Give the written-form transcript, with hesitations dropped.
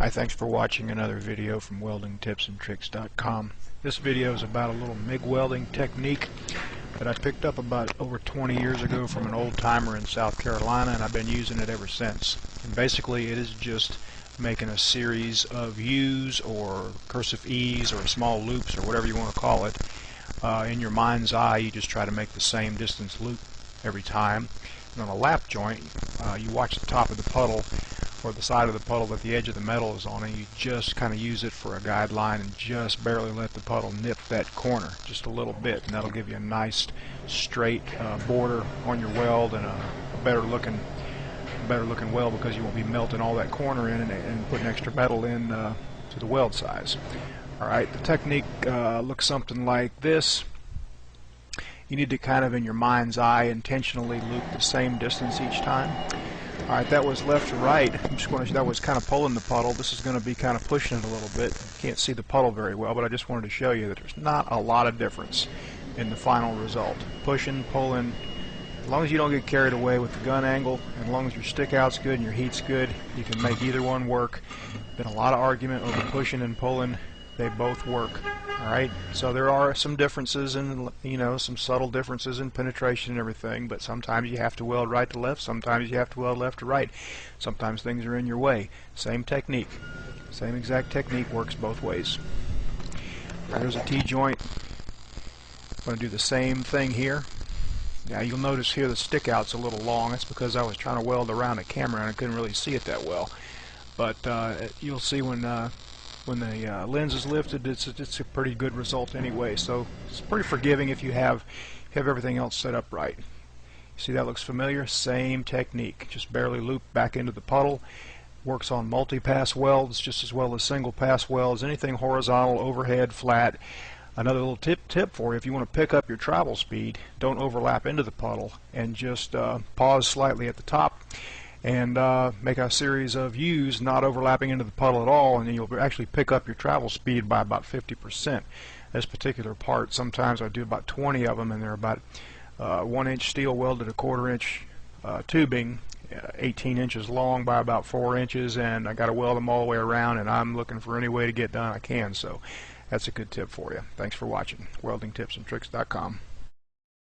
Hi, thanks for watching another video from WeldingTipsandTricks.com. This video is about a little MIG welding technique that I picked up about over 20 years ago from an old timer in South Carolina, and I've been using it ever since. And basically it is just making a series of U's or cursive E's or small loops or whatever you want to call it. In your mind's eye, you just try to make the same distance loop every time. And on a lap joint, you watch the top of the puddle or the side of the puddle that the edge of the metal is on, and you just kind of use it for a guideline and just barely let the puddle nip that corner just a little bit, and that'll give you a nice straight border on your weld and a better looking weld, because you won't be melting all that corner in and putting extra metal in to the weld size. Alright, the technique looks something like this. You need to kind of in your mind's eye intentionally loop the same distance each time. Alright, that was left to right. I'm just going to, that was kind of pulling the puddle. This is going to be kind of pushing it a little bit. You can't see the puddle very well, but I just wanted to show you that there's not a lot of difference in the final result. Pushing, pulling, as long as you don't get carried away with the gun angle, and as long as your stick out's good and your heat's good, you can make either one work. Been a lot of argument over pushing and pulling. They both work. Alright, so there are some differences in, some subtle differences in penetration and everything, but sometimes you have to weld right to left, sometimes you have to weld left to right, sometimes things are in your way. Same technique, same exact technique, works both ways. There's a T-joint. I'm going to do the same thing here. Now you'll notice here the stick out's a little long. That's because I was trying to weld around the camera and I couldn't really see it that well. But you'll see when the lens is lifted, it's a pretty good result anyway. So it's pretty forgiving if you have everything else set up right. See, that looks familiar? Same technique. Just barely loop back into the puddle. Works on multi-pass welds just as well as single-pass welds. Anything horizontal, overhead, flat. Another little tip for you: if you want to pick up your travel speed, don't overlap into the puddle, and just pause slightly at the top and make a series of U's, not overlapping into the puddle at all, and then you'll actually pick up your travel speed by about 50%. This particular part, sometimes I do about 20 of them, and they're about 1-inch steel welded a 1/4-inch tubing, 18 inches long by about 4 inches, and I got to weld them all the way around, and I'm looking for any way to get done I can. So that's a good tip for you. Thanks for watching. WeldingTipsandTricks.com.